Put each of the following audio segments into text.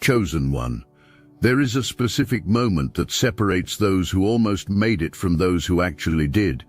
chosen one. There is a specific moment that separates those who almost made it from those who actually did.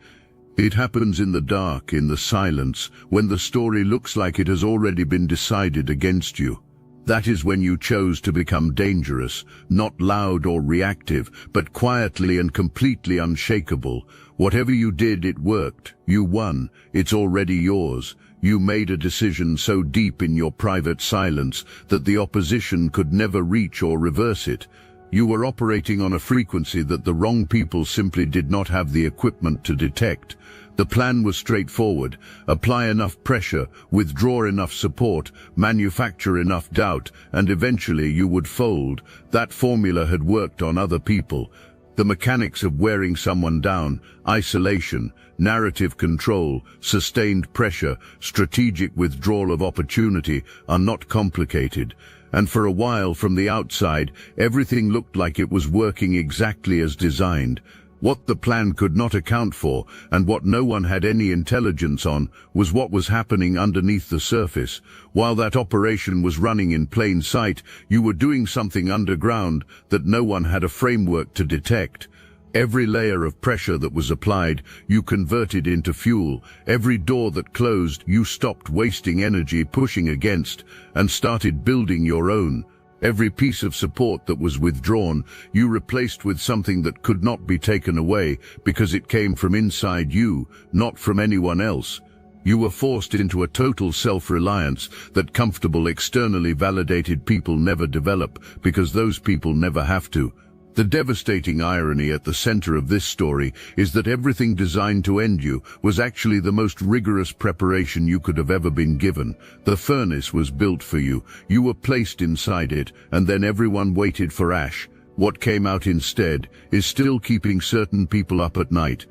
It happens in the dark, in the silence, when the story looks like it has already been decided against you. That is when you chose to become dangerous, not loud or reactive, but quietly and completely unshakable. Whatever you did, it worked. You won. It's already yours. You made a decision so deep in your private silence that the opposition could never reach or reverse it. You were operating on a frequency that the wrong people simply did not have the equipment to detect. The plan was straightforward. Apply enough pressure, withdraw enough support, manufacture enough doubt, and eventually you would fold. That formula had worked on other people. The mechanics of wearing someone down, isolation, narrative control, sustained pressure, strategic withdrawal of opportunity are not complicated. And for a while, from the outside, everything looked like it was working exactly as designed. What the plan could not account for, and what no one had any intelligence on, was what was happening underneath the surface. While that operation was running in plain sight, you were doing something underground that no one had a framework to detect. Every layer of pressure that was applied, you converted into fuel. Every door that closed, you stopped wasting energy pushing against, and started building your own. Every piece of support that was withdrawn, you replaced with something that could not be taken away because it came from inside you, not from anyone else. You were forced into a total self-reliance that comfortable, externally validated people never develop because those people never have to. The devastating irony at the center of this story is that everything designed to end you was actually the most rigorous preparation you could have ever been given. The furnace was built for you. You were placed inside it, and then everyone waited for ash. What came out instead is still keeping certain people up at night.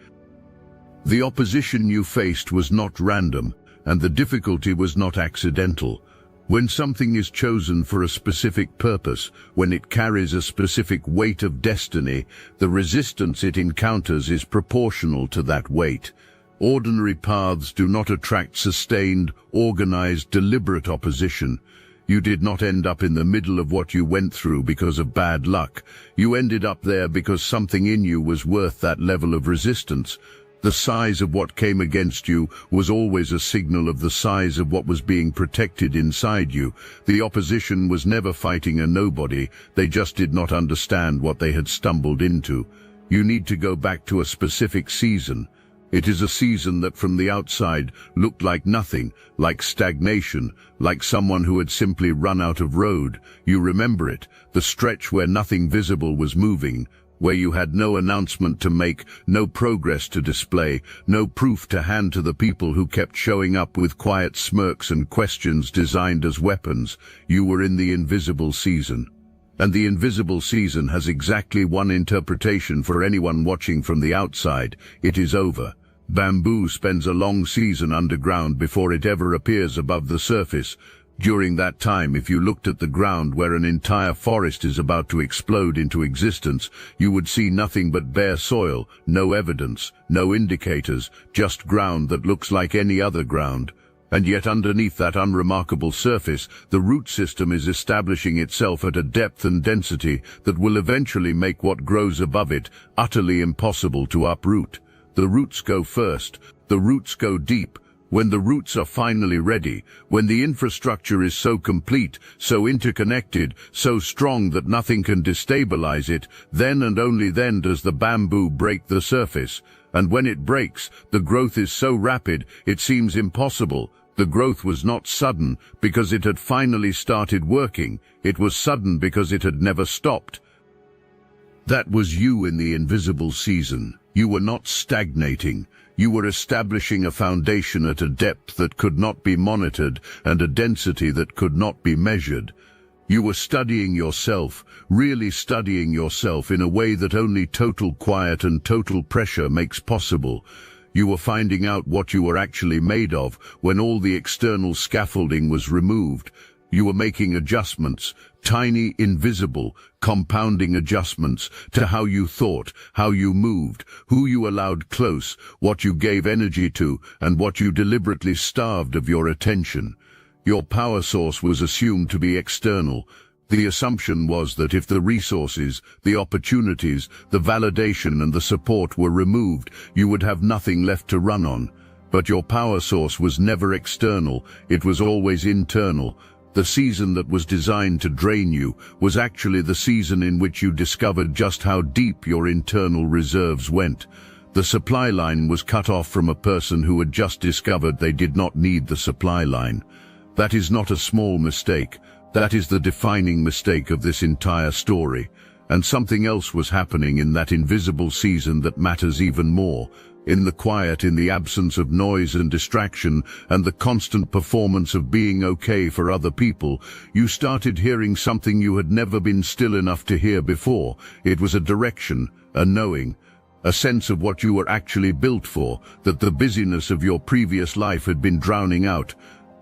The opposition you faced was not random, and the difficulty was not accidental. When something is chosen for a specific purpose, when it carries a specific weight of destiny, the resistance it encounters is proportional to that weight. Ordinary paths do not attract sustained, organized, deliberate opposition. You did not end up in the middle of what you went through because of bad luck. You ended up there because something in you was worth that level of resistance. The size of what came against you was always a signal of the size of what was being protected inside you. The opposition was never fighting a nobody. They just did not understand what they had stumbled into. You need to go back to a specific season. It is a season that from the outside looked like nothing, like stagnation, like someone who had simply run out of road. You remember it, the stretch where nothing visible was moving, where you had no announcement to make, no progress to display, no proof to hand to the people who kept showing up with quiet smirks and questions designed as weapons. You were in the invisible season. And the invisible season has exactly one interpretation for anyone watching from the outside. It is over. Bamboo spends a long season underground before it ever appears above the surface. During that time, if you looked at the ground where an entire forest is about to explode into existence, you would see nothing but bare soil, no evidence, no indicators, just ground that looks like any other ground. And yet underneath that unremarkable surface, the root system is establishing itself at a depth and density that will eventually make what grows above it utterly impossible to uproot. The roots go first. The roots go deep. When the roots are finally ready, when the infrastructure is so complete, so interconnected, so strong that nothing can destabilize it, then and only then does the bamboo break the surface. And when it breaks, the growth is so rapid, it seems impossible. The growth was not sudden because it had finally started working. It was sudden because it had never stopped. That was you in the invisible season. You were not stagnating. You were establishing a foundation at a depth that could not be monitored and a density that could not be measured. You were studying yourself, really studying yourself in a way that only total quiet and total pressure makes possible. You were finding out what you were actually made of when all the external scaffolding was removed. You were making adjustments, tiny, invisible, compounding adjustments to how you thought, how you moved, who you allowed close, what you gave energy to, and what you deliberately starved of your attention. Your power source was assumed to be external, The assumption was that if the resources, the opportunities, the validation and the support were removed, you would have nothing left to run on. But your power source was never external, it was always internal. The season that was designed to drain you was actually the season in which you discovered just how deep your internal reserves went. The supply line was cut off from a person who had just discovered they did not need the supply line. That is not a small mistake. That is the defining mistake of this entire story. And something else was happening in that invisible season that matters even more. In the quiet, in the absence of noise and distraction, and the constant performance of being okay for other people, you started hearing something you had never been still enough to hear before. It was a direction, a knowing, a sense of what you were actually built for, that the busyness of your previous life had been drowning out.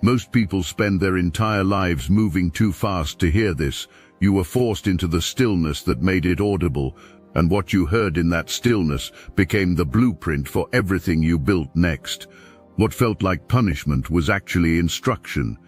Most people spend their entire lives moving too fast to hear this. You were forced into the stillness that made it audible, and what you heard in that stillness became the blueprint for everything you built next. What felt like punishment was actually instruction.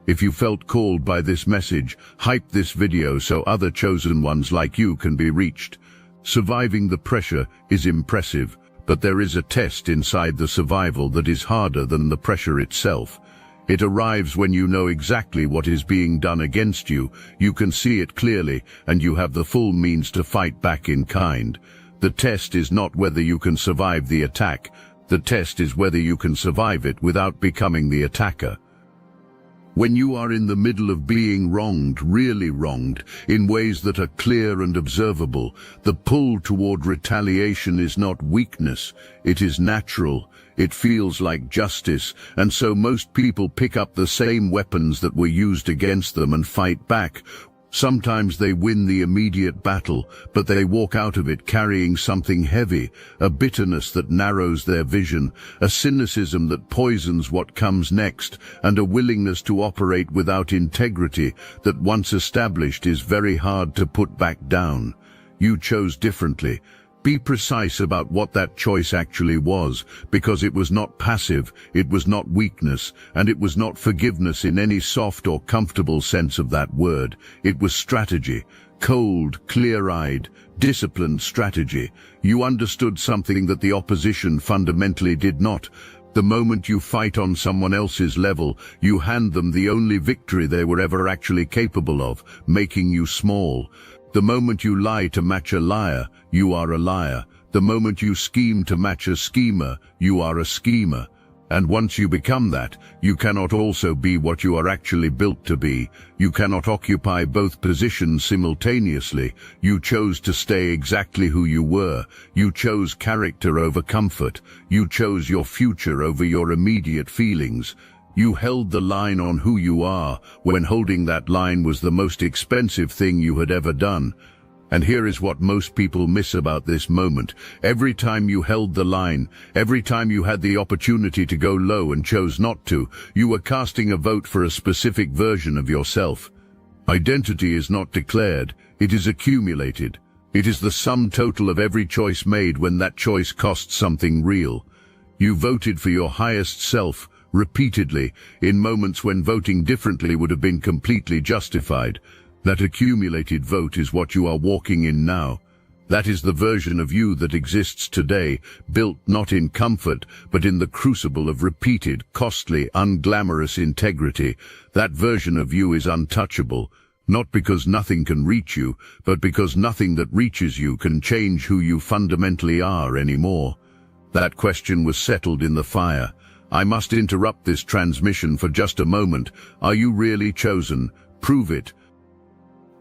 If you felt called by this message, hype this video so other chosen ones like you can be reached. Surviving the pressure is impressive, but there is a test inside the survival that is harder than the pressure itself. It arrives when you know exactly what is being done against you, you can see it clearly, and you have the full means to fight back in kind. The test is not whether you can survive the attack, the test is whether you can survive it without becoming the attacker. When you are in the middle of being wronged, really wronged, in ways that are clear and observable, the pull toward retaliation is not weakness, it is natural. It feels like justice, and so most people pick up the same weapons that were used against them and fight back. Sometimes they win the immediate battle, but they walk out of it carrying something heavy, a bitterness that narrows their vision, a cynicism that poisons what comes next, and a willingness to operate without integrity that once established is very hard to put back down. You chose differently. Be precise about what that choice actually was, because it was not passive, it was not weakness, and it was not forgiveness in any soft or comfortable sense of that word. It was strategy, cold, clear-eyed, disciplined strategy. You understood something that the opposition fundamentally did not. The moment you fight on someone else's level, you hand them the only victory they were ever actually capable of, making you small. The moment you lie to match a liar, you are a liar. The moment you scheme to match a schemer, you are a schemer. And once you become that, you cannot also be what you are actually built to be. You cannot occupy both positions simultaneously. You chose to stay exactly who you were. You chose character over comfort. You chose your future over your immediate feelings. You held the line on who you are, when holding that line was the most expensive thing you had ever done. And here is what most people miss about this moment. Every time you held the line, every time you had the opportunity to go low and chose not to, you were casting a vote for a specific version of yourself. Identity is not declared, it is accumulated. It is the sum total of every choice made when that choice cost something real. You voted for your highest self, repeatedly, in moments when voting differently would have been completely justified. That accumulated vote is what you are walking in now. That is the version of you that exists today, built not in comfort, but in the crucible of repeated, costly, unglamorous integrity. That version of you is untouchable, not because nothing can reach you, but because nothing that reaches you can change who you fundamentally are anymore. That question was settled in the fire. I must interrupt this transmission for just a moment. Are you really chosen? Prove it.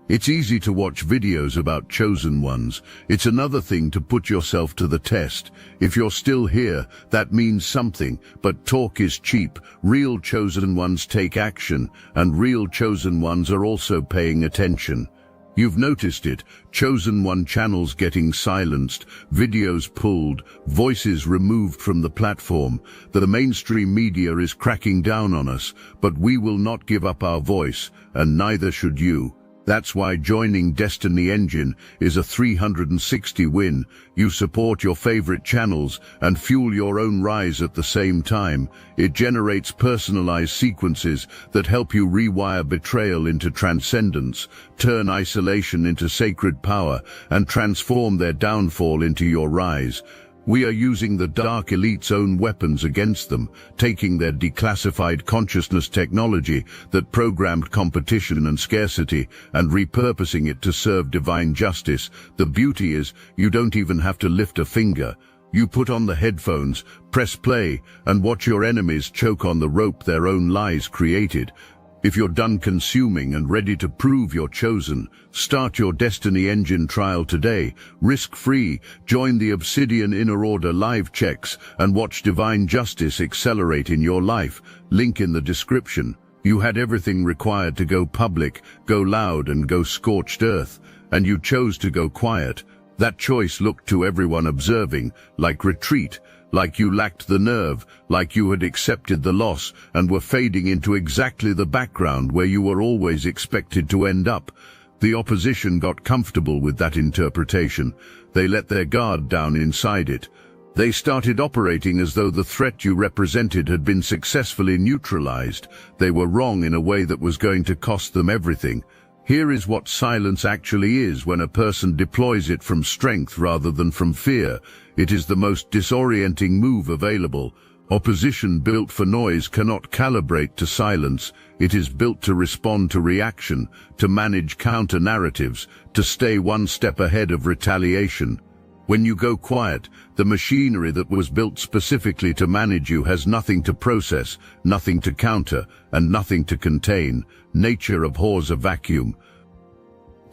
It's easy to watch videos about chosen ones. It's another thing to put yourself to the test. If you're still here, that means something, but talk is cheap. Real chosen ones take action, and real chosen ones are also paying attention. You've noticed it, chosen one channels getting silenced, videos pulled, voices removed from the platform. The mainstream media is cracking down on us, but we will not give up our voice, and neither should you. That's why joining Destiny Engine is a 360 win. You support your favorite channels and fuel your own rise at the same time. It generates personalized sequences that help you rewire betrayal into transcendence, turn isolation into sacred power, and transform their downfall into your rise. We are using the Dark Elite's own weapons against them, taking their declassified consciousness technology that programmed competition and scarcity and repurposing it to serve divine justice. The beauty is, you don't even have to lift a finger. You put on the headphones, press play, and watch your enemies choke on the rope their own lies created. If you're done consuming and ready to prove you're chosen, start your Destiny Engine trial today, risk-free. Join the Obsidian Inner Order live checks and watch divine justice accelerate in your life. Link in the description. You had everything required to go public, go loud, and go scorched earth, and you chose to go quiet. That choice looked to everyone observing like retreat, like you lacked the nerve, like you had accepted the loss and were fading into exactly the background where you were always expected to end up. The opposition got comfortable with that interpretation. They let their guard down inside it. They started operating as though the threat you represented had been successfully neutralized. They were wrong in a way that was going to cost them everything. Here is what silence actually is when a person deploys it from strength rather than from fear. It is the most disorienting move available. Opposition built for noise cannot calibrate to silence. It is built to respond to reaction, to manage counter-narratives, to stay one step ahead of retaliation. When you go quiet, the machinery that was built specifically to manage you has nothing to process, nothing to counter, and nothing to contain. Nature abhors a vacuum.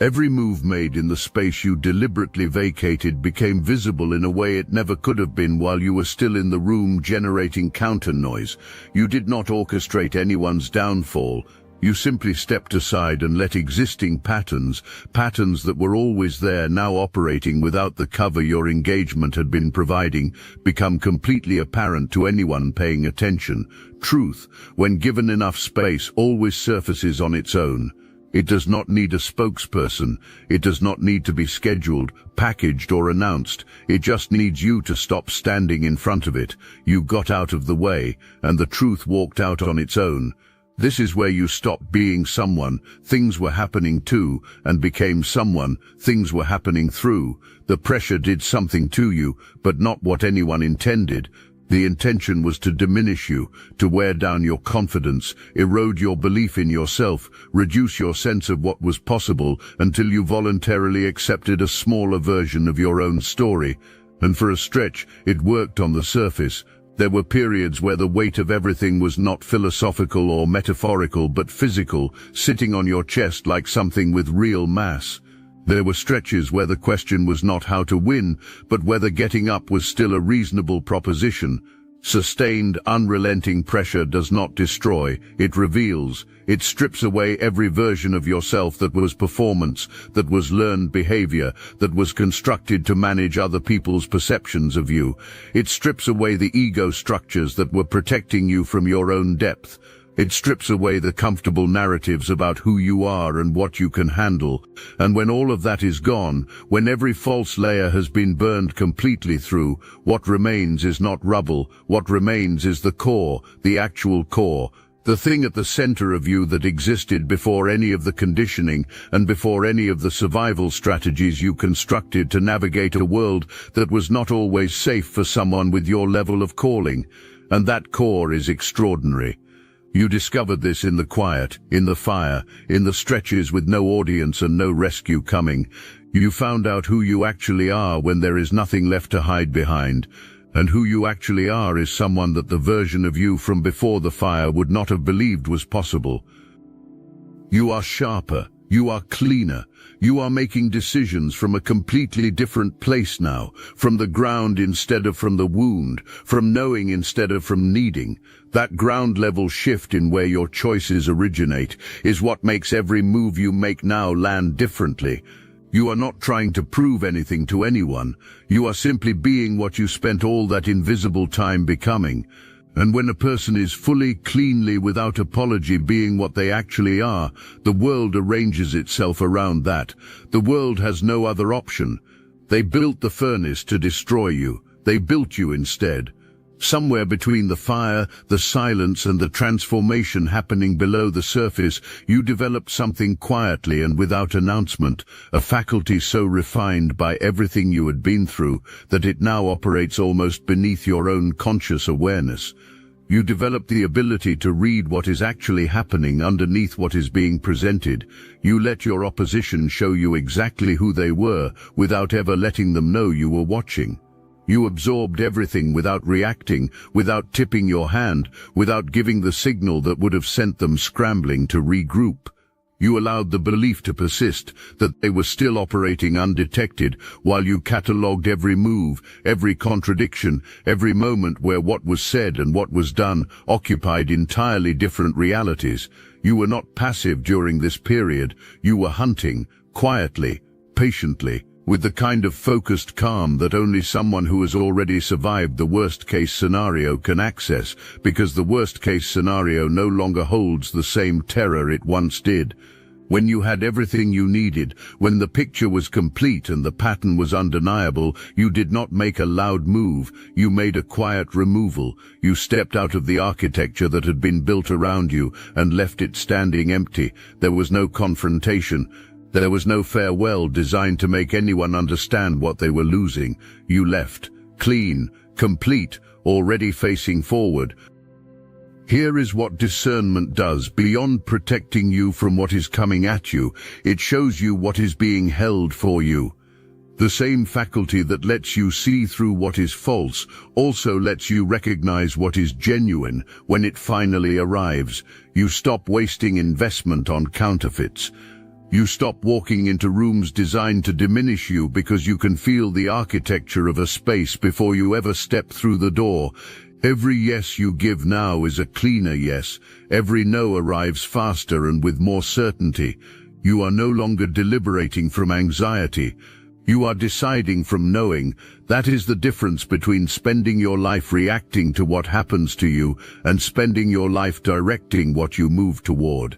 Every move made in the space you deliberately vacated became visible in a way it never could have been while you were still in the room generating counter noise. You did not orchestrate anyone's downfall. You simply stepped aside and let existing patterns that were always there, now operating without the cover your engagement had been providing, become completely apparent to anyone paying attention. Truth, when given enough space, always surfaces on its own. It does not need a spokesperson. It does not need to be scheduled, packaged, or announced. It just needs you to stop standing in front of it. You got out of the way, and the truth walked out on its own. This is where you stopped being someone things were happening to and became someone things were happening through. The pressure did something to you, but not what anyone intended. The intention was to diminish you, to wear down your confidence, erode your belief in yourself, reduce your sense of what was possible until you voluntarily accepted a smaller version of your own story. And for a stretch, it worked on the surface. There were periods where the weight of everything was not philosophical or metaphorical but physical, sitting on your chest like something with real mass. There were stretches where the question was not how to win, but whether getting up was still a reasonable proposition. Sustained, unrelenting pressure does not destroy, it reveals. It strips away every version of yourself that was performance, that was learned behavior, that was constructed to manage other people's perceptions of you. It strips away the ego structures that were protecting you from your own depth. It strips away the comfortable narratives about who you are and what you can handle. And when all of that is gone, when every false layer has been burned completely through, what remains is not rubble. What remains is the core, the actual core, the thing at the center of you that existed before any of the conditioning and before any of the survival strategies you constructed to navigate a world that was not always safe for someone with your level of calling. And that core is extraordinary. You discovered this in the quiet, in the fire, in the stretches with no audience and no rescue coming. You found out who you actually are when there is nothing left to hide behind. And who you actually are is someone that the version of you from before the fire would not have believed was possible. You are sharper. You are cleaner. You are making decisions from a completely different place now, from the ground instead of from the wound, from knowing instead of from needing. That ground-level shift in where your choices originate is what makes every move you make now land differently. You are not trying to prove anything to anyone. You are simply being what you spent all that invisible time becoming. And when a person is fully, cleanly, without apology being what they actually are, the world arranges itself around that. The world has no other option. They built the furnace to destroy you. They built you instead. Somewhere between the fire, the silence, and the transformation happening below the surface, you developed something quietly and without announcement, a faculty so refined by everything you had been through that it now operates almost beneath your own conscious awareness. You developed the ability to read what is actually happening underneath what is being presented. You let your opposition show you exactly who they were without ever letting them know you were watching. You absorbed everything without reacting, without tipping your hand, without giving the signal that would have sent them scrambling to regroup. You allowed the belief to persist that they were still operating undetected while you catalogued every move, every contradiction, every moment where what was said and what was done occupied entirely different realities. You were not passive during this period. You were hunting, quietly, patiently, with the kind of focused calm that only someone who has already survived the worst-case scenario can access, because the worst-case scenario no longer holds the same terror it once did. When you had everything you needed, when the picture was complete and the pattern was undeniable, you did not make a loud move, you made a quiet removal. You stepped out of the architecture that had been built around you and left it standing empty. There was no confrontation. There was no farewell designed to make anyone understand what they were losing. You left, clean, complete, already facing forward. Here is what discernment does. Beyond protecting you from what is coming at you, it shows you what is being held for you. The same faculty that lets you see through what is false also lets you recognize what is genuine when it finally arrives. You stop wasting investment on counterfeits. You stop walking into rooms designed to diminish you because you can feel the architecture of a space before you ever step through the door. Every yes you give now is a cleaner yes. Every no arrives faster and with more certainty. You are no longer deliberating from anxiety. You are deciding from knowing. That is the difference between spending your life reacting to what happens to you and spending your life directing what you move toward.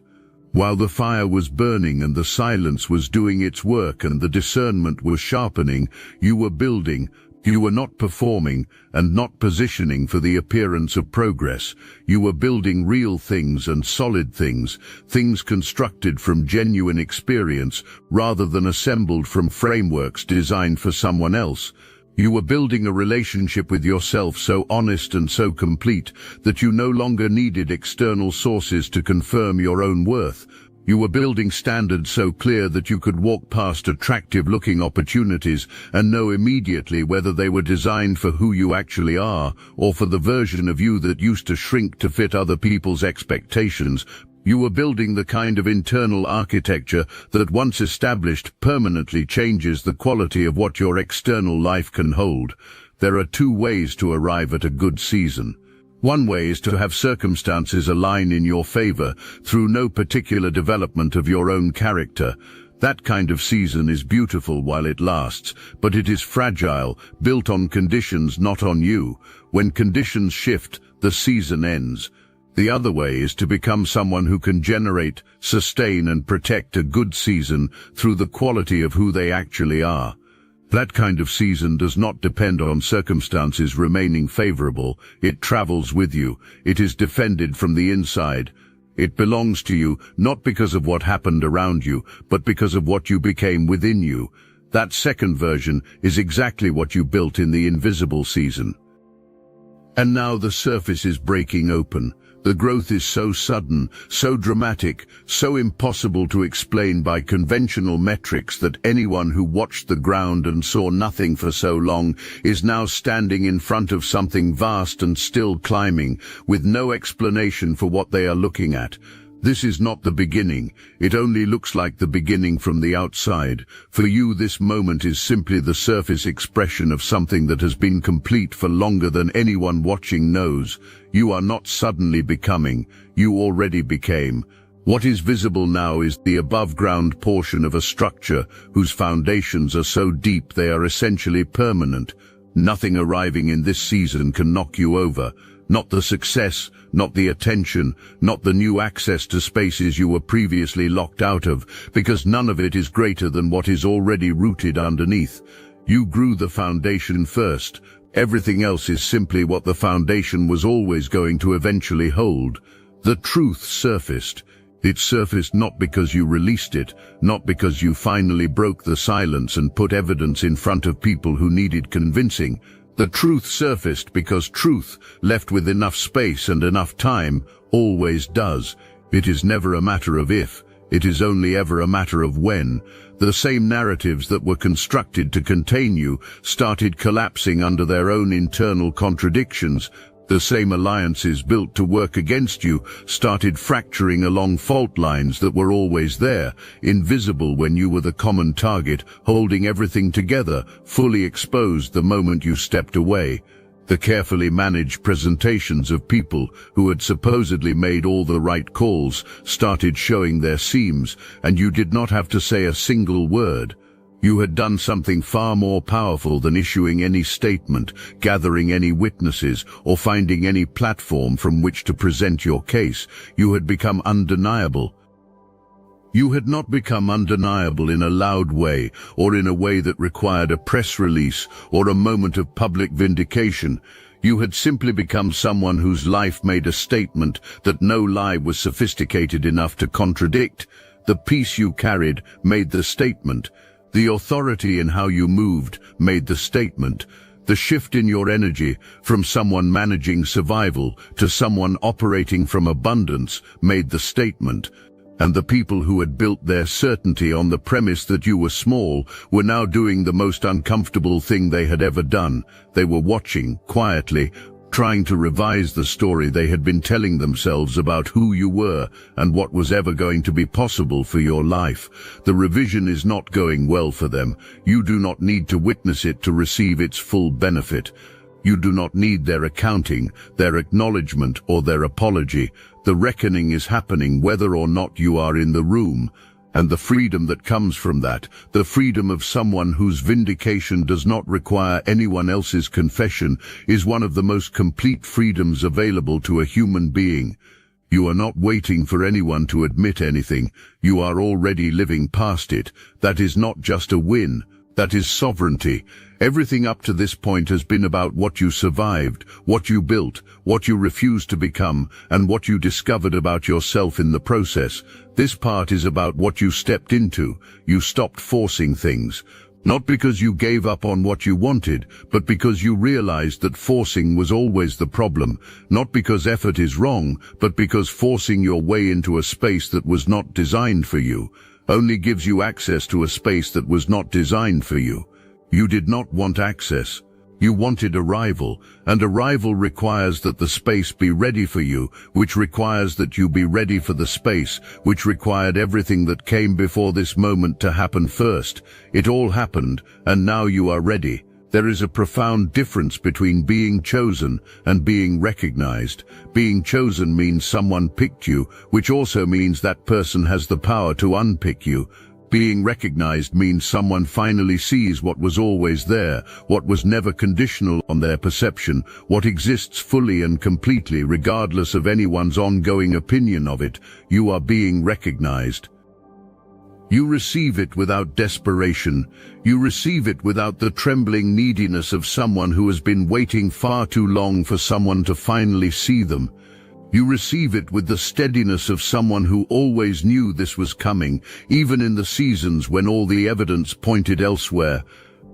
While the fire was burning and the silence was doing its work and the discernment was sharpening, you were building. You were not performing and not positioning for the appearance of progress. You were building real things and solid things, things constructed from genuine experience rather than assembled from frameworks designed for someone else. You were building a relationship with yourself so honest and so complete that you no longer needed external sources to confirm your own worth. You were building standards so clear that you could walk past attractive-looking opportunities and know immediately whether they were designed for who you actually are or for the version of you that used to shrink to fit other people's expectations. You were building the kind of internal architecture that, once established, permanently changes the quality of what your external life can hold. There are two ways to arrive at a good season. One way is to have circumstances align in your favor through no particular development of your own character. That kind of season is beautiful while it lasts, but it is fragile, built on conditions, not on you. When conditions shift, the season ends. The other way is to become someone who can generate, sustain, and protect a good season through the quality of who they actually are. That kind of season does not depend on circumstances remaining favorable. It travels with you. It is defended from the inside. It belongs to you, not because of what happened around you, but because of what you became within you. That second version is exactly what you built in the invisible season. And now the surface is breaking open. The growth is so sudden, so dramatic, so impossible to explain by conventional metrics that anyone who watched the ground and saw nothing for so long is now standing in front of something vast and still climbing, with no explanation for what they are looking at. This is not the beginning. It only looks like the beginning from the outside. For you, this moment is simply the surface expression of something that has been complete for longer than anyone watching knows. You are not suddenly becoming. You already became. What is visible now is the above-ground portion of a structure whose foundations are so deep they are essentially permanent. Nothing arriving in this season can knock you over. Not the success, not the attention, not the new access to spaces you were previously locked out of, because none of it is greater than what is already rooted underneath. You grew the foundation first. Everything else is simply what the foundation was always going to eventually hold. The truth surfaced. It surfaced not because you released it, not because you finally broke the silence and put evidence in front of people who needed convincing. The truth surfaced because truth, left with enough space and enough time, always does. It is never a matter of if, it is only ever a matter of when. The same narratives that were constructed to contain you started collapsing under their own internal contradictions. The same alliances built to work against you started fracturing along fault lines that were always there, invisible when you were the common target, holding everything together, fully exposed the moment you stepped away. The carefully managed presentations of people who had supposedly made all the right calls started showing their seams, and you did not have to say a single word. You had done something far more powerful than issuing any statement, gathering any witnesses, or finding any platform from which to present your case. You had become undeniable. You had not become undeniable in a loud way, or in a way that required a press release or a moment of public vindication. You had simply become someone whose life made a statement that no lie was sophisticated enough to contradict. The peace you carried made the statement. The authority in how you moved made the statement. The shift in your energy from someone managing survival to someone operating from abundance made the statement. And the people who had built their certainty on the premise that you were small were now doing the most uncomfortable thing they had ever done. They were watching, quietly, trying to revise the story they had been telling themselves about who you were and what was ever going to be possible for your life. The revision is not going well for them. You do not need to witness it to receive its full benefit. You do not need their accounting, their acknowledgement, or their apology. The reckoning is happening whether or not you are in the room. And the freedom that comes from that, the freedom of someone whose vindication does not require anyone else's confession, is one of the most complete freedoms available to a human being. You are not waiting for anyone to admit anything. You are already living past it. That is not just a win. That is sovereignty. Everything up to this point has been about what you survived, what you built, what you refused to become, and what you discovered about yourself in the process. This part is about what you stepped into. You stopped forcing things. Not because you gave up on what you wanted, but because you realized that forcing was always the problem. Not because effort is wrong, but because forcing your way into a space that was not designed for you only gives you access to a space that was not designed for you. You did not want access. You wanted arrival, and arrival requires that the space be ready for you, which requires that you be ready for the space, which required everything that came before this moment to happen first. It all happened, and now you are ready. There is a profound difference between being chosen and being recognized. Being chosen means someone picked you, which also means that person has the power to unpick you. Being recognized means someone finally sees what was always there, what was never conditional on their perception, what exists fully and completely regardless of anyone's ongoing opinion of it. You are being recognized. You receive it without desperation. You receive it without the trembling neediness of someone who has been waiting far too long for someone to finally see them. You receive it with the steadiness of someone who always knew this was coming, even in the seasons when all the evidence pointed elsewhere.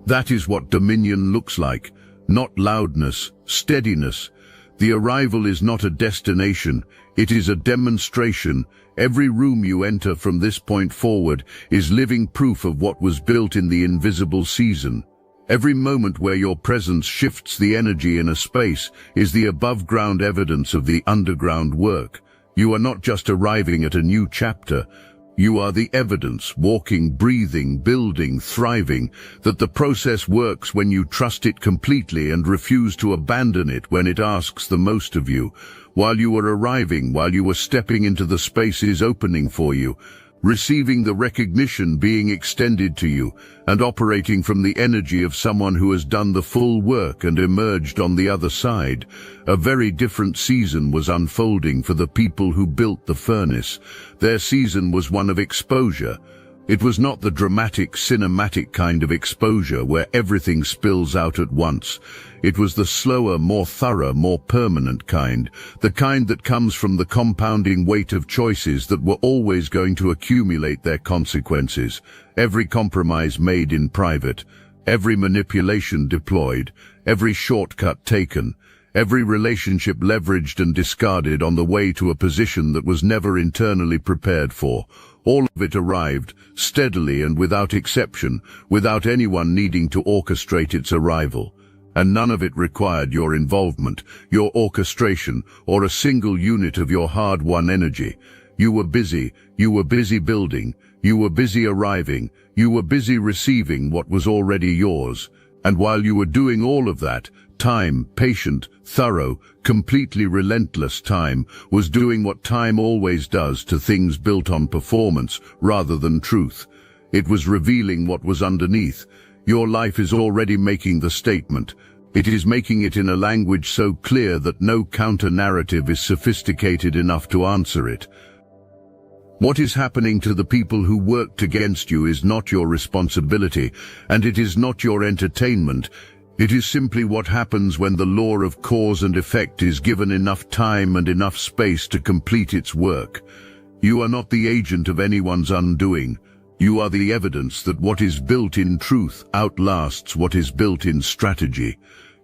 That is what dominion looks like. Not loudness, steadiness. The arrival is not a destination, it is a demonstration. Every room you enter from this point forward is living proof of what was built in the invisible season. Every moment where your presence shifts the energy in a space is the above-ground evidence of the underground work. You are not just arriving at a new chapter. You are the evidence, walking, breathing, building, thriving, that the process works when you trust it completely and refuse to abandon it when it asks the most of you. While you were arriving, while you were stepping into the spaces opening for you, receiving the recognition being extended to you, and operating from the energy of someone who has done the full work and emerged on the other side. A very different season was unfolding for the people who built the furnace. Their season was one of exposure. It was not the dramatic, cinematic kind of exposure where everything spills out at once. It was the slower, more thorough, more permanent kind, the kind that comes from the compounding weight of choices that were always going to accumulate their consequences. Every compromise made in private, every manipulation deployed, every shortcut taken, every relationship leveraged and discarded on the way to a position that was never internally prepared for. All of it arrived, steadily and without exception, without anyone needing to orchestrate its arrival. And none of it required your involvement, your orchestration, or a single unit of your hard-won energy. You were busy building, you were busy arriving, you were busy receiving what was already yours. And while you were doing all of that, time, patient, thorough, completely relentless time, was doing what time always does to things built on performance rather than truth. It was revealing what was underneath. Your life is already making the statement. It is making it in a language so clear that no counter-narrative is sophisticated enough to answer it. What is happening to the people who worked against you is not your responsibility, and it is not your entertainment. It is simply what happens when the law of cause and effect is given enough time and enough space to complete its work. You are not the agent of anyone's undoing. You are the evidence that what is built in truth outlasts what is built in strategy.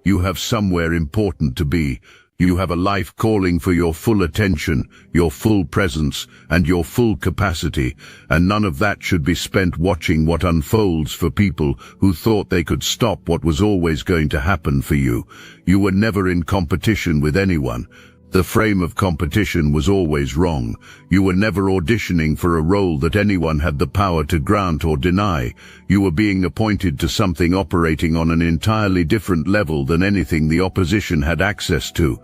You have somewhere important to be. You have a life calling for your full attention, your full presence, and your full capacity, and none of that should be spent watching what unfolds for people who thought they could stop what was always going to happen for you. You were never in competition with anyone. The frame of competition was always wrong. You were never auditioning for a role that anyone had the power to grant or deny. You were being appointed to something operating on an entirely different level than anything the opposition had access to.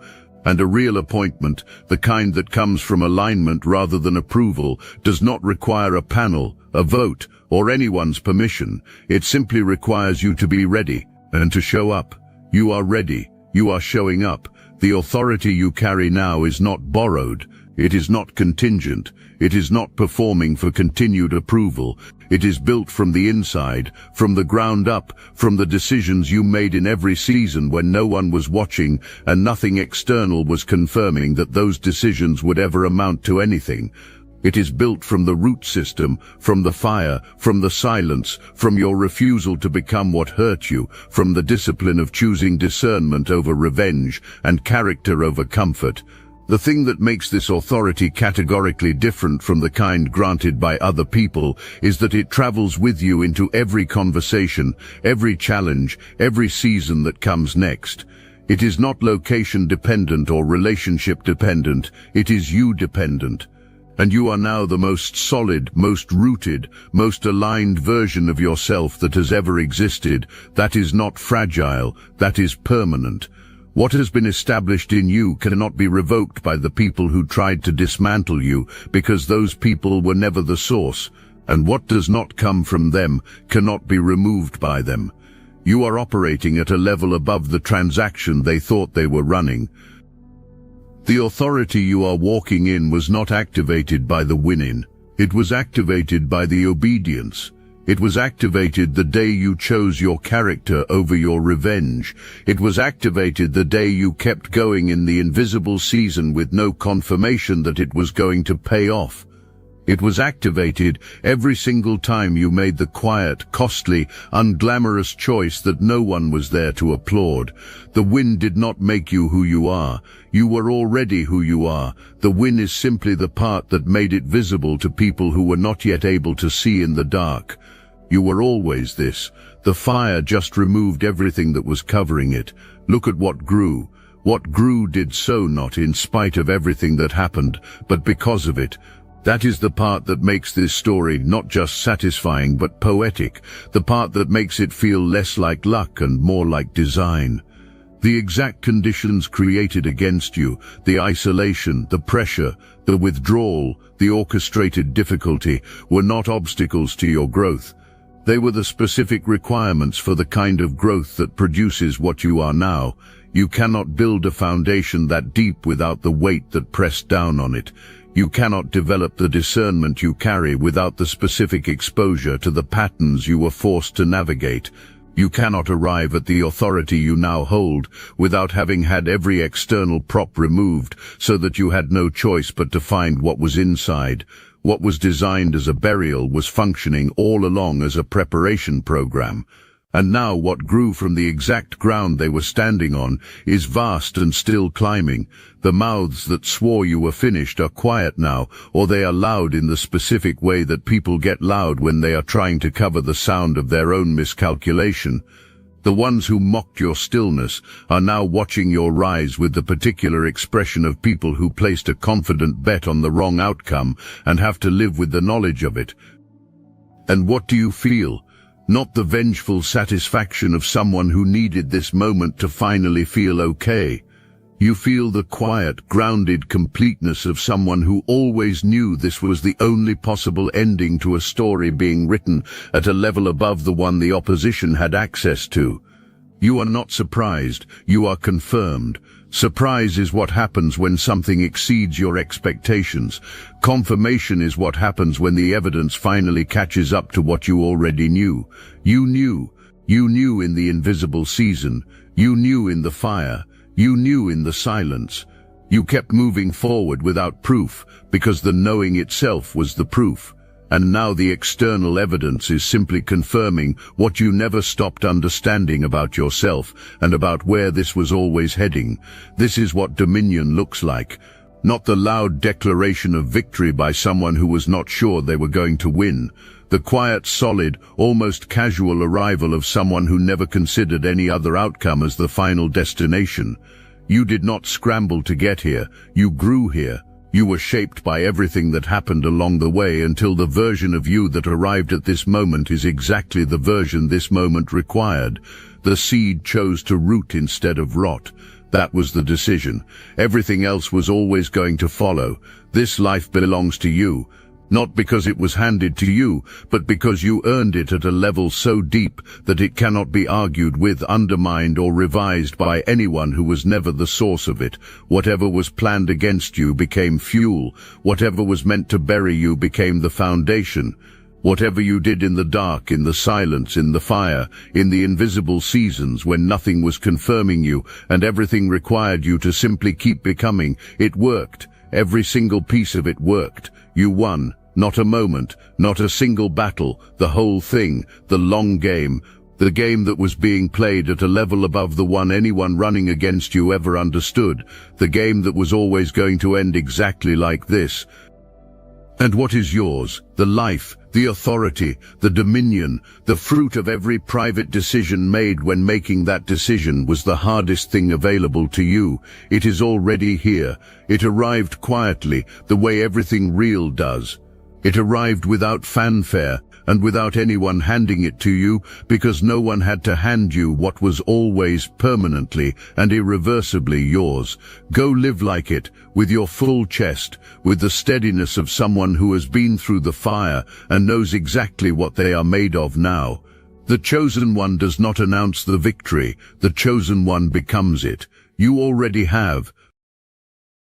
And a real appointment, the kind that comes from alignment rather than approval, does not require a panel, a vote, or anyone's permission. It simply requires you to be ready and to show up. You are ready. You are showing up. The authority you carry now is not borrowed. It is not contingent. It is not performing for continued approval. It is built from the inside, from the ground up, from the decisions you made in every season when no one was watching and nothing external was confirming that those decisions would ever amount to anything. It is built from the root system, from the fire, from the silence, from your refusal to become what hurt you, from the discipline of choosing discernment over revenge and character over comfort. The thing that makes this authority categorically different from the kind granted by other people is that it travels with you into every conversation, every challenge, every season that comes next. It is not location dependent or relationship dependent, it is you dependent. And you are now the most solid, most rooted, most aligned version of yourself that has ever existed. That is not fragile, that is permanent. What has been established in you cannot be revoked by the people who tried to dismantle you, because those people were never the source, and what does not come from them cannot be removed by them. You are operating at a level above the transaction they thought they were running. The authority you are walking in was not activated by the win-in. It was activated by the obedience. It was activated the day you chose your character over your revenge. It was activated the day you kept going in the invisible season with no confirmation that it was going to pay off. It was activated every single time you made the quiet, costly, unglamorous choice that no one was there to applaud. The win did not make you who you are. You were already who you are. The win is simply the part that made it visible to people who were not yet able to see in the dark. You were always this. The fire just removed everything that was covering it. Look at what grew. What grew did so not in spite of everything that happened, but because of it. That is the part that makes this story not just satisfying but poetic, the part that makes it feel less like luck and more like design. The exact conditions created against you, the isolation, the pressure, the withdrawal, the orchestrated difficulty, were not obstacles to your growth. They were the specific requirements for the kind of growth that produces what you are now. You cannot build a foundation that deep without the weight that pressed down on it. You cannot develop the discernment you carry without the specific exposure to the patterns you were forced to navigate. You cannot arrive at the authority you now hold without having had every external prop removed so that you had no choice but to find what was inside. What was designed as a burial was functioning all along as a preparation program. And now what grew from the exact ground they were standing on is vast and still climbing. The mouths that swore you were finished are quiet now, or they are loud in the specific way that people get loud when they are trying to cover the sound of their own miscalculation. The ones who mocked your stillness are now watching your rise with the particular expression of people who placed a confident bet on the wrong outcome and have to live with the knowledge of it. And what do you feel? Not the vengeful satisfaction of someone who needed this moment to finally feel okay. You feel the quiet, grounded completeness of someone who always knew this was the only possible ending to a story being written at a level above the one the opposition had access to. You are not surprised, you are confirmed. Surprise is what happens when something exceeds your expectations. Confirmation is what happens when the evidence finally catches up to what you already knew. You knew in the invisible season. You knew in the fire. You knew in the silence. You kept moving forward without proof, because the knowing itself was the proof. And now the external evidence is simply confirming what you never stopped understanding about yourself and about where this was always heading. This is what dominion looks like. Not the loud declaration of victory by someone who was not sure they were going to win. The quiet, solid, almost casual arrival of someone who never considered any other outcome as the final destination. You did not scramble to get here. You grew here. You were shaped by everything that happened along the way until the version of you that arrived at this moment is exactly the version this moment required. The seed chose to root instead of rot. That was the decision. Everything else was always going to follow. This life belongs to you. Not because it was handed to you, but because you earned it at a level so deep that it cannot be argued with, undermined, or revised by anyone who was never the source of it. Whatever was planned against you became fuel. Whatever was meant to bury you became the foundation. Whatever you did in the dark, in the silence, in the fire, in the invisible seasons when nothing was confirming you and everything required you to simply keep becoming, it worked. Every single piece of it worked. You won. Not a moment, not a single battle, the whole thing, the long game, the game that was being played at a level above the one anyone running against you ever understood, the game that was always going to end exactly like this. And what is yours? The life, the authority, the dominion, the fruit of every private decision made when making that decision was the hardest thing available to you. It is already here. It arrived quietly, the way everything real does. It arrived without fanfare and without anyone handing it to you, because no one had to hand you what was always permanently and irreversibly yours. Go live like it, with your full chest, with the steadiness of someone who has been through the fire and knows exactly what they are made of now. The chosen one does not announce the victory, the chosen one becomes it. You already have.